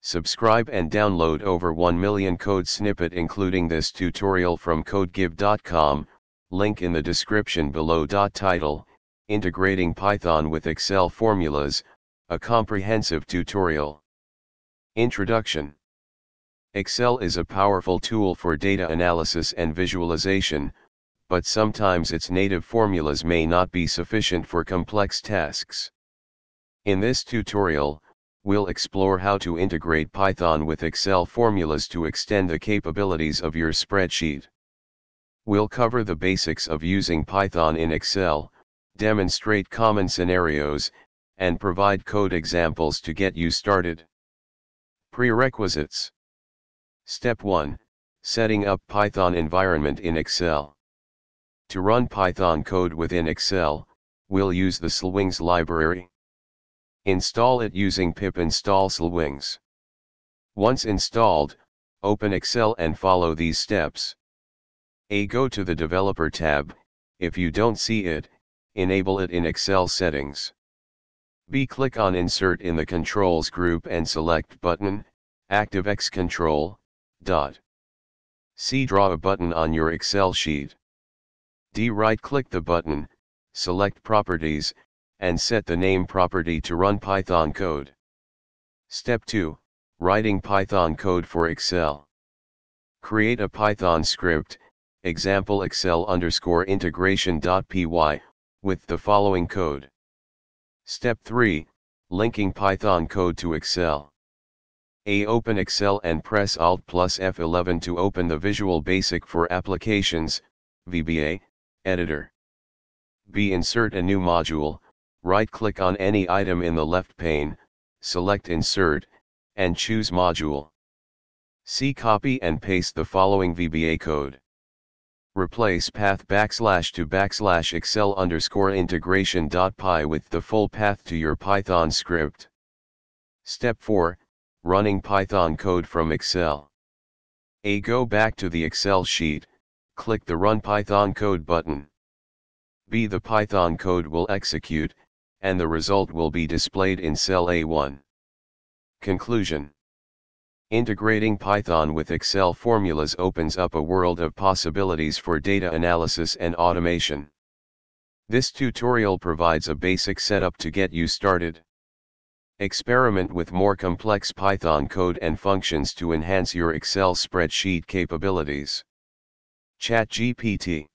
Subscribe and download over 1 million code snippet including this tutorial from codegive.com, link in the description below. Title, Integrating Python with Excel Formulas, a comprehensive tutorial. Introduction. Excel is a powerful tool for data analysis and visualization, but sometimes its native formulas may not be sufficient for complex tasks. In this tutorial, we'll explore how to integrate Python with Excel formulas to extend the capabilities of your spreadsheet. We'll cover the basics of using Python in Excel, demonstrate common scenarios, and provide code examples to get you started. Prerequisites. Step 1. Setting up Python environment in Excel. To run Python code within Excel, we'll use the xlwings library. Install it using pip install xlwings. Once installed, open Excel and follow these steps. A. Go to the Developer tab. If you don't see it, enable it in Excel settings. B. Click on Insert in the Controls group and select Button, ActiveX Control. C. Draw a button on your Excel sheet. D. Right-click the button, select Properties, and set the name property to run Python code. Step 2. Writing Python code for Excel. Create a Python script, example excel_integration.py, with the following code. Step 3. Linking Python code to Excel. A. Open Excel and press Alt plus F11 to open the Visual Basic for Applications, VBA, editor. B. Insert a new module. Right-click on any item in the left pane, select Insert, and choose Module. C. Copy and paste the following VBA code. Replace path / to /excel_integration.py with the full path to your Python script. Step 4. Running Python code from Excel. A. Go back to the Excel sheet, click the Run Python Code button. B. The Python code will execute, and the result will be displayed in cell A1. Conclusion. Integrating Python with Excel formulas opens up a world of possibilities for data analysis and automation. This tutorial provides a basic setup to get you started. Experiment with more complex Python code and functions to enhance your Excel spreadsheet capabilities. ChatGPT.